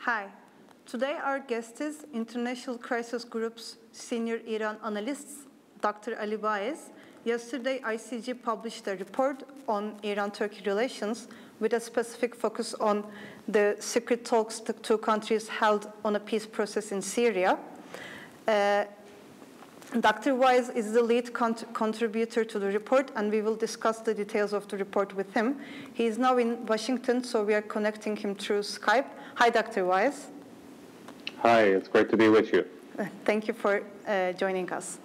Hi. Today our guest is International Crisis Group's senior Iran analyst, Dr. Ali Baez. Yesterday, ICG published a report on Iran-Turkey relations with a specific focus on the secret talks the two countries held on a peace process in Syria. Dr. Wise is the lead contributor to the report, and we will discuss the details of the report with him. He is now in Washington, so we are connecting him through Skype. Hi, Dr. Wise. Hi, it's great to be with you. Thank you for joining us.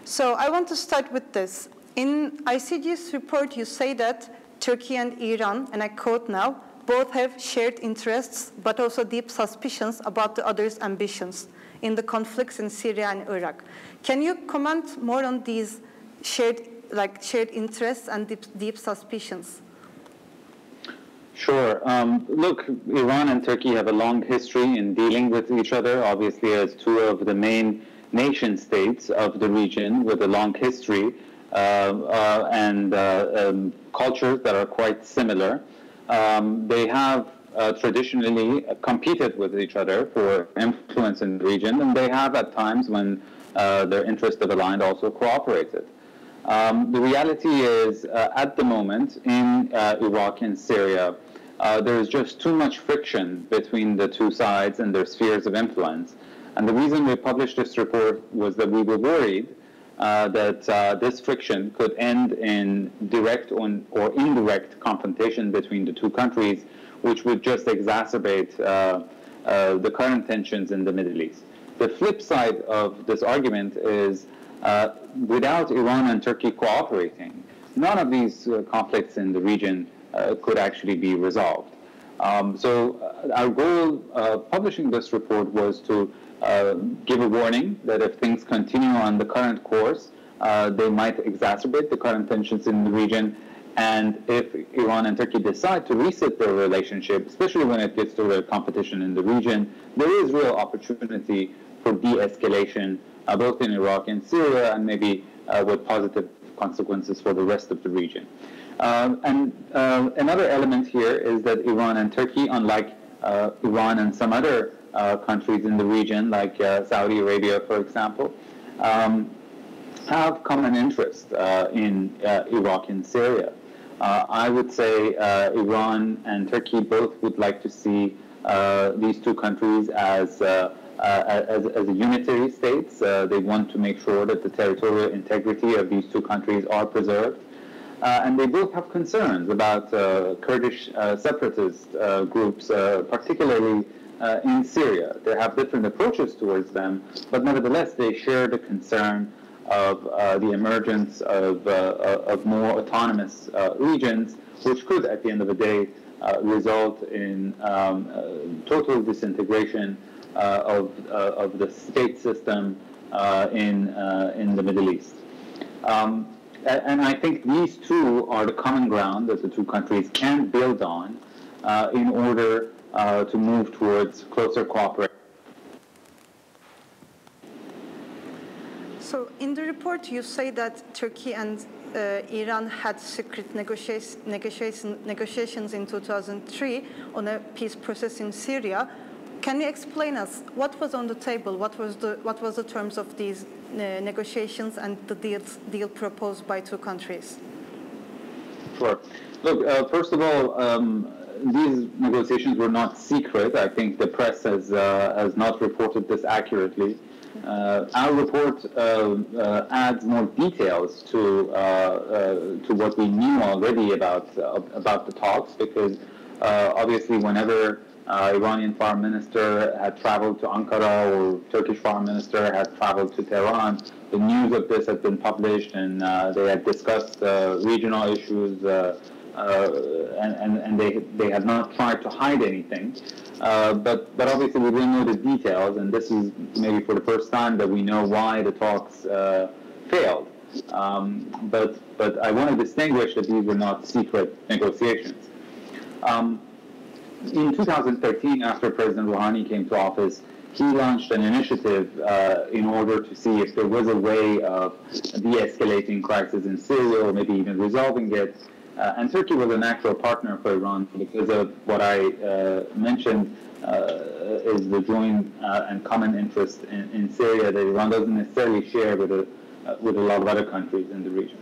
So I want to start with this. In ICG's report, you say that Turkey and Iran, and I quote now, both have shared interests, but also deep suspicions about the other's ambitions in the conflicts in Syria and Iraq. Can you comment more on these shared interests and deep suspicions? Sure. Look, Iran and Turkey have a long history in dealing with each other, obviously as two of the main nation states of the region with a long history and cultures that are quite similar. They have traditionally competed with each other for influence in the region, and they have at times when their interests have aligned also cooperated. The reality is, at the moment in Iraq and Syria, there is just too much friction between the two sides and their spheres of influence. And the reason we published this report was that we were worried that this friction could end in direct or indirect confrontation between the two countries, which would just exacerbate the current tensions in the Middle East. The flip side of this argument is without Iran and Turkey cooperating, none of these conflicts in the region could actually be resolved. So our goal publishing this report was to give a warning that if things continue on the current course, they might exacerbate the current tensions in the region. And if Iran and Turkey decide to reset their relationship, especially when it gets to the competition in the region, there is real opportunity for de-escalation, both in Iraq and Syria, and maybe with positive consequences for the rest of the region. And another element here is that Iran and Turkey, unlike Iran and some other countries in the region, like Saudi Arabia, for example, have common interest in Iraq and Syria. I would say Iran and Turkey both would like to see these two countries as unitary states. They want to make sure that the territorial integrity of these two countries are preserved. And they both have concerns about Kurdish separatist groups, particularly in Syria. They have different approaches towards them, but nevertheless they share the concern of the emergence of more autonomous regions, which could, at the end of the day, result in total disintegration of the state system in the Middle East. And I think these two are the common ground that the two countries can build on in order to move towards closer cooperation. So in the report, you say that Turkey and Iran had secret negotiations in 2003 on a peace process in Syria. Can you explain us what was on the table? What was the terms of these negotiations and the deal proposed by two countries? Sure. Look, first of all, these negotiations were not secret. I think the press has not reported this accurately. Our report adds more details to what we knew already about the talks, because obviously whenever Iranian foreign minister had traveled to Ankara or Turkish foreign minister had traveled to Tehran, the news of this had been published, and they had discussed regional issues, and they had not tried to hide anything. But obviously we didn't know the details, and this is maybe for the first time that we know why the talks failed. But I want to distinguish that these were not secret negotiations. In 2013, after President Rouhani came to office, he launched an initiative in order to see if there was a way of de-escalating crisis in Syria, or maybe even resolving it. And Turkey was a natural partner for Iran because of what I mentioned, is the joint and common interest in Syria that Iran doesn't necessarily share with a lot of other countries in the region.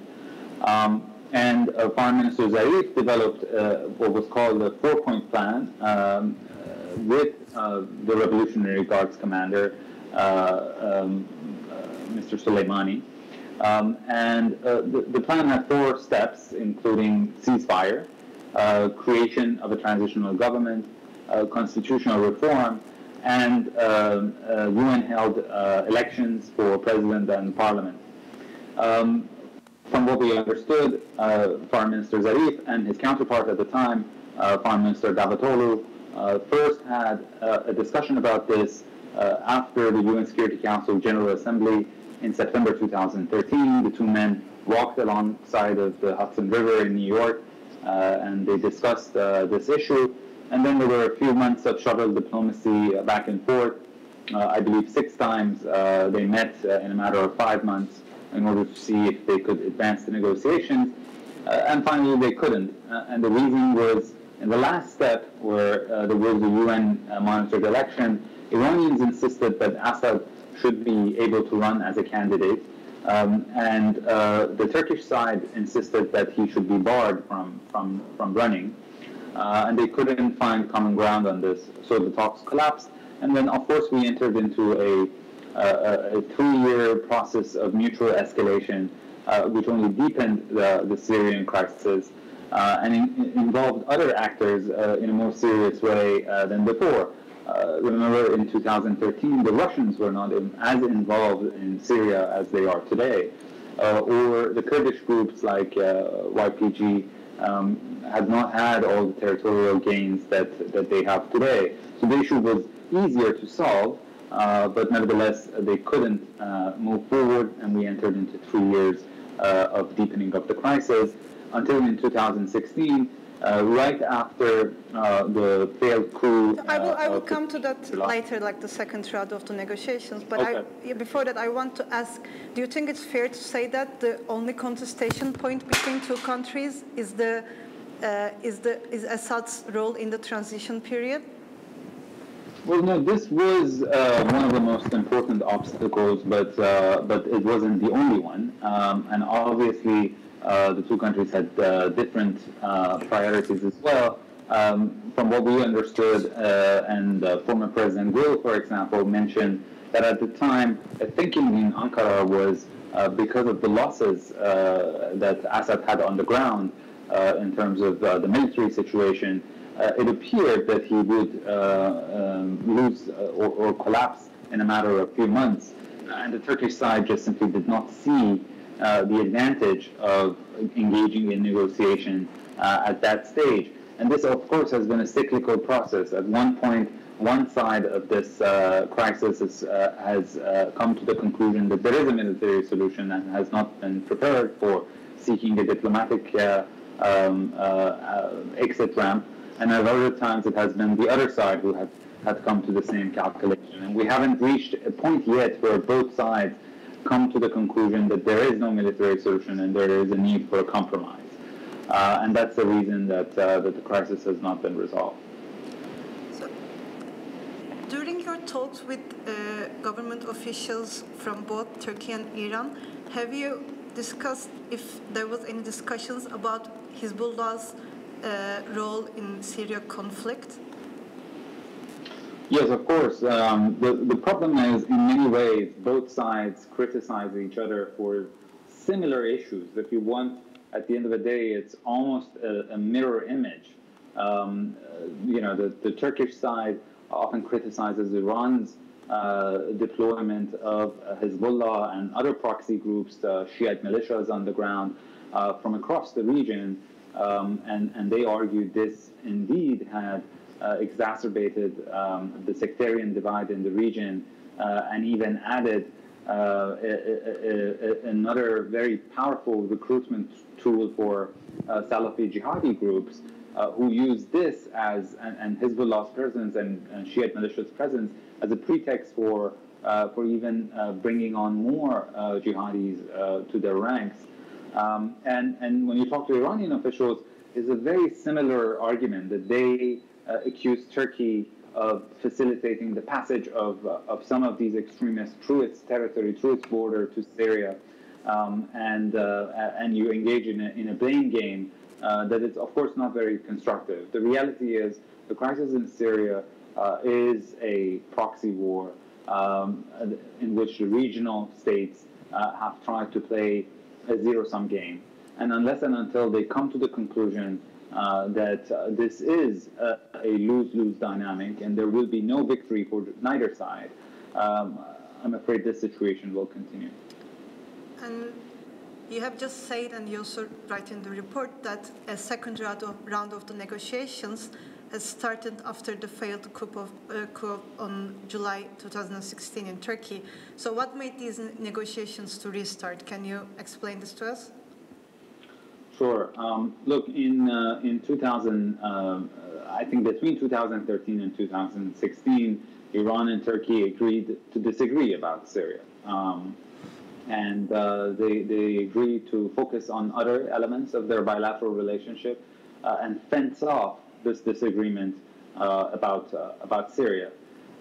And Foreign Minister Zarif developed what was called the 4-point plan with the Revolutionary Guards commander, Mr. Soleimani. And the plan had 4 steps, including ceasefire, creation of a transitional government, constitutional reform, and UN-held elections for president and parliament. From what we understood, Foreign Minister Zarif and his counterpart at the time, Foreign Minister Davutoglu, first had a discussion about this after the UN Security Council General Assembly in September 2013. The 2 men walked alongside of the Hudson River in New York, and they discussed this issue. And then there were a few months of shuttle diplomacy back and forth. I believe 6 times they met in a matter of 5 months in order to see if they could advance the negotiations. And finally they couldn't. And the reason was, in the last step, where there was a UN-monitored election, Iranians insisted that Assad should be able to run as a candidate. And the Turkish side insisted that he should be barred from running. And they couldn't find common ground on this, so the talks collapsed. And then, of course, we entered into a 3-year process of mutual escalation, which only deepened the Syrian crisis and involved other actors in a more serious way than before. Remember, in 2013, the Russians were not as involved in Syria as they are today, or the Kurdish groups like YPG had not had all the territorial gains that they have today. So the issue was easier to solve, but nevertheless they couldn't move forward, and we entered into 3 years of deepening of the crisis until in 2016, right after the failed coup. I will come to that later, like the second round of the negotiations. But okay. Before that, I want to ask: do you think it's fair to say that the only contestation point between 2 countries is Assad's role in the transition period? Well, no, this was one of the most important obstacles, but it wasn't the only one. And obviously, the 2 countries had different priorities as well. From what we understood, and former President Gül, for example, mentioned that at the time, thinking in Ankara was because of the losses that Assad had on the ground in terms of the military situation, it appeared that he would lose or collapse in a matter of a few months. And the Turkish side just simply did not see the advantage of engaging in negotiation at that stage. And this, of course, has been a cyclical process. At one point, one side of this crisis has come to the conclusion that there is a military solution and has not been prepared for seeking a diplomatic exit ramp. And at other times, it has been the other side who had come to the same calculation. And we haven't reached a point yet where both sides come to the conclusion that there is no military solution and there is a need for a compromise. And that's the reason that the crisis has not been resolved. So, during your talks with government officials from both Turkey and Iran, have you discussed if there was any discussions about Hezbollah's role in Syria conflict? Yes, of course. The problem is, in many ways, both sides criticize each other for similar issues. If you want, at the end of the day, it's almost a mirror image. The Turkish side often criticizes Iran's deployment of Hezbollah and other proxy groups, Shiite militias on the ground from across the region. And they argued this indeed had exacerbated the sectarian divide in the region and even added another very powerful recruitment tool for Salafi jihadi groups who use this as, and Hezbollah's presence and Shiite militias' presence as a pretext for even bringing on more jihadis to their ranks. And when you talk to Iranian officials, it's a very similar argument that they accuse Turkey of facilitating the passage of some of these extremists through its territory, through its border to Syria, and you engage in a blame game that is, of course, not very constructive. The reality is the crisis in Syria is a proxy war in which the regional states have tried to play a zero-sum game. And unless and until they come to the conclusion that this is a lose-lose dynamic and there will be no victory for neither side, I'm afraid this situation will continue. And you have just said, and you also write in the report, that a second round of the negotiations has started after the failed coup on July 2016 in Turkey. So what made these negotiations to restart? Can you explain this to us? Sure. Look, in 2000, I think between 2013 and 2016, Iran and Turkey agreed to disagree about Syria. And they agreed to focus on other elements of their bilateral relationship and fence off this disagreement about Syria.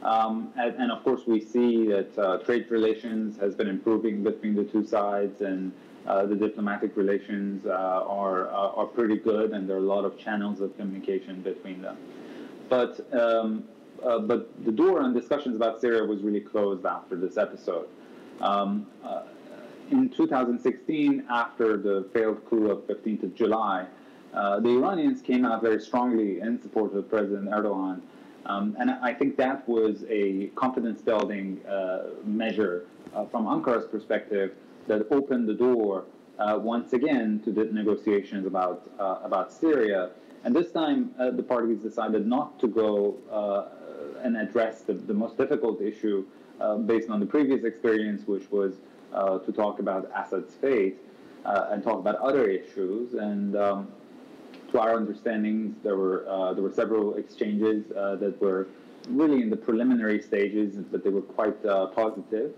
And of course, we see that trade relations has been improving between the two sides, and the diplomatic relations are pretty good, and there are a lot of channels of communication between them. But the door on discussions about Syria was really closed after this episode. In 2016, after the failed coup of 15th of July, the Iranians came out very strongly in support of President Erdogan. And I think that was a confidence-building measure from Ankara's perspective that opened the door once again to the negotiations about Syria. And this time, the parties decided not to go and address the most difficult issue based on the previous experience, which was to talk about Assad's fate and talk about other issues. And to our understandings, there were several exchanges that were really in the preliminary stages, but they were quite positive.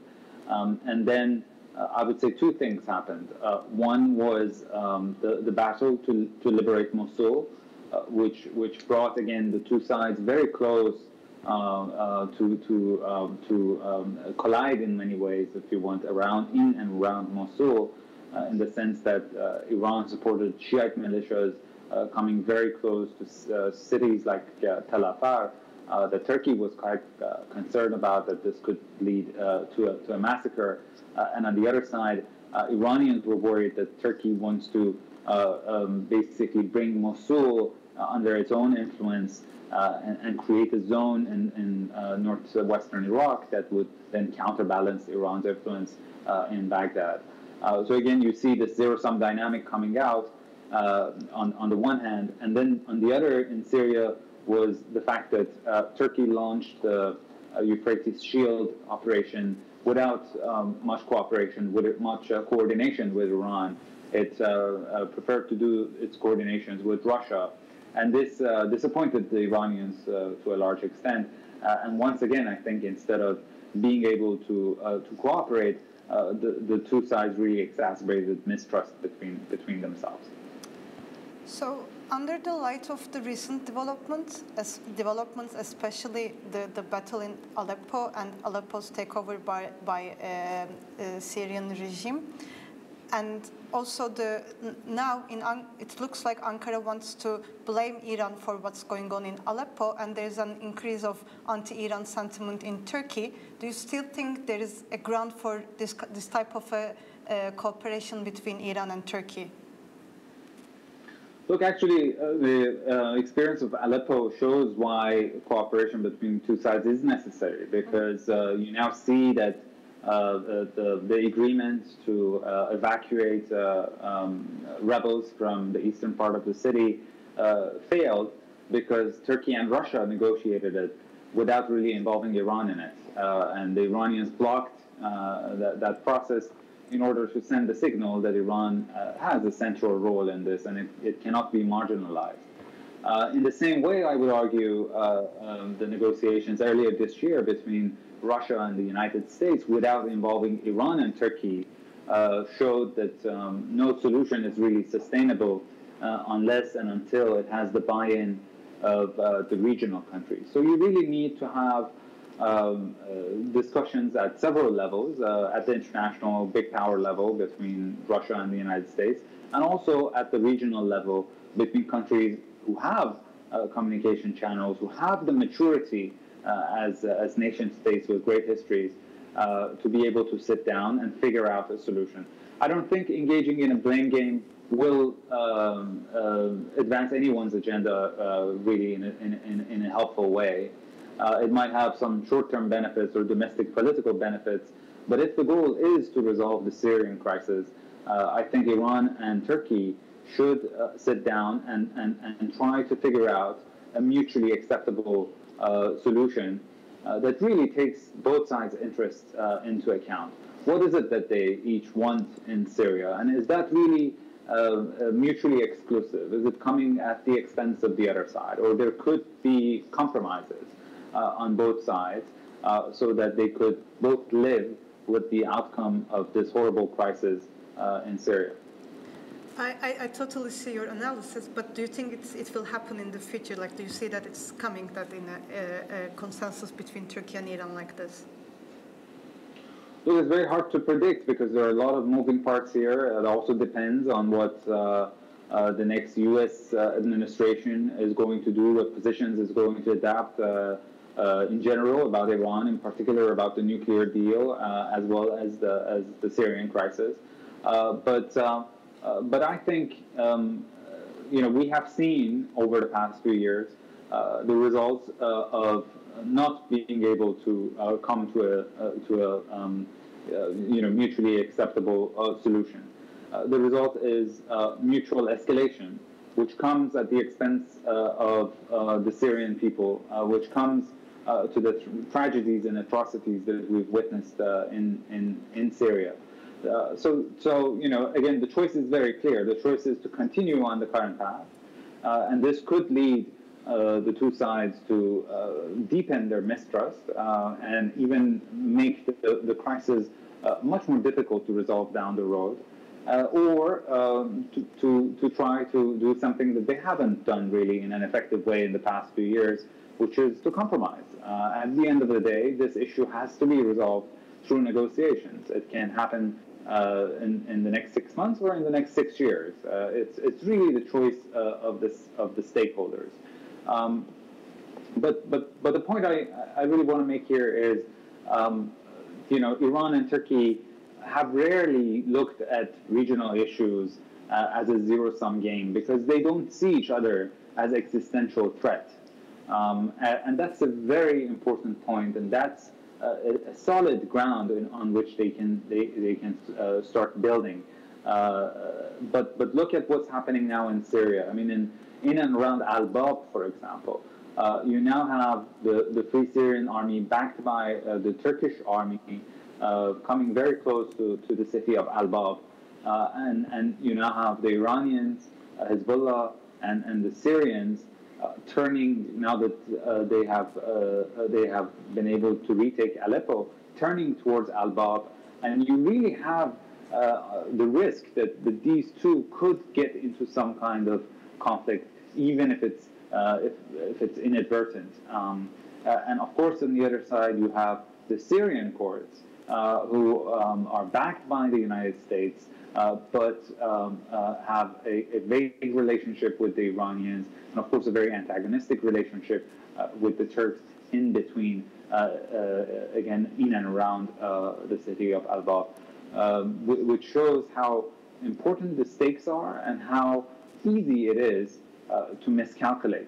And then I would say two things happened. One was the battle to liberate Mosul, which brought again the two sides very close to collide in many ways, if you want, in and around Mosul, in the sense that Iran supported Shiite militias coming very close to cities like Tel Afar, that Turkey was quite concerned about that this could lead to a massacre. And on the other side, Iranians were worried that Turkey wants to basically bring Mosul under its own influence and create a zone in northwestern Iraq that would then counterbalance Iran's influence in Baghdad. So again, you see this zero-sum dynamic coming out on the one hand, and then on the other in Syria was the fact that Turkey launched the Euphrates Shield operation without much cooperation, much coordination with Iran. It preferred to do its coordinations with Russia. And this disappointed the Iranians to a large extent. And once again, I think instead of being able to cooperate, the two sides really exacerbated mistrust between themselves. So, under the light of the recent developments, especially the battle in Aleppo and Aleppo's takeover by Syrian regime, and also it looks like Ankara wants to blame Iran for what's going on in Aleppo, and there's an increase of anti-Iran sentiment in Turkey. Do you still think there is a ground for this type of cooperation between Iran and Turkey? Look, actually, the experience of Aleppo shows why cooperation between two sides is necessary, because you now see that the agreement to evacuate rebels from the eastern part of the city failed because Turkey and Russia negotiated it without really involving Iran in it. And the Iranians blocked that process in order to send the signal that Iran has a central role in this and it cannot be marginalized. In the same way, I would argue the negotiations earlier this year between Russia and the United States without involving Iran and Turkey showed that no solution is really sustainable unless and until it has the buy-in of the regional countries. So you really need to have discussions at several levels, at the international big power level between Russia and the United States, and also at the regional level between countries who have communication channels, who have the maturity as nation states with great histories to be able to sit down and figure out a solution. I don't think engaging in a blame game will advance anyone's agenda really in a helpful way. It might have some short-term benefits or domestic political benefits, but if the goal is to resolve the Syrian crisis, I think Iran and Turkey should sit down and try to figure out a mutually acceptable solution that really takes both sides' interests into account. What is it that they each want in Syria, and is that really mutually exclusive? Is it coming at the expense of the other side, or there could be compromises on both sides so that they could both live with the outcome of this horrible crisis in Syria? I totally see your analysis, but do you think it will happen in the future? Like, do you see that it's coming, that in a consensus between Turkey and Iran like this? Well, it's very hard to predict because there are a lot of moving parts here. It also depends on what the next U.S. administration is going to do, what positions is going to adapt in general about Iran, in particular about the nuclear deal, as well as the Syrian crisis. But I think we have seen over the past few years the results of not being able to come to a mutually acceptable solution. The result is mutual escalation, which comes at the expense of the Syrian people, which comes to the tragedies and atrocities that we've witnessed in Syria. So again, the choice is very clear. The choice is to continue on the current path, and this could lead the two sides to deepen their mistrust and even make the crisis much more difficult to resolve down the road, or to try to do something that they haven't done really in an effective way in the past few years, which is to compromise. At the end of the day, this issue has to be resolved through negotiations. It can happen in the next 6 months or in the next 6 years. It's really the choice of the stakeholders. But the point I really want to make here is, Iran and Turkey have rarely looked at regional issues as a zero-sum game because they don't see each other as existential threat. And that's a very important point, and that's a solid ground on which they can start building. But look at what's happening now in Syria. I mean, in and around Al-Bab, for example, you now have the Free Syrian Army backed by the Turkish army coming very close to the city of Al-Bab, and you now have the Iranians, Hezbollah, and the Syrians turning, now that they have been able to retake Aleppo, turning towards Al-Bab, and you really have the risk that these two could get into some kind of conflict, even if it's inadvertent. And of course, on the other side, you have the Syrian courts who are backed by the United States, but have a vague relationship with the Iranians, and of course a very antagonistic relationship with the Turks in between, again, in and around the city of Al-Bab, which shows how important the stakes are and how easy it is to miscalculate.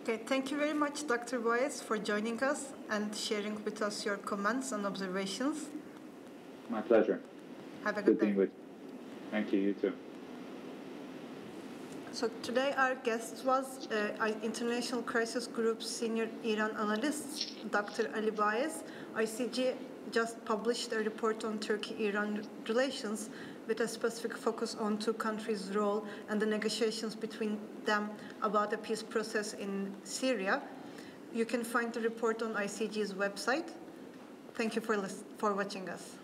Okay, thank you very much, Dr. Boyes, for joining us and sharing with us your comments and observations. My pleasure. Have a good day. Thank you, you too. So today our guest was International Crisis Group's senior Iran analyst, Dr. Ali Boyes. ICG just published a report on Turkey-Iran relations with a specific focus on two countries' role and the negotiations between them about a peace process in Syria. You can find the report on ICG's website. Thank you for watching us.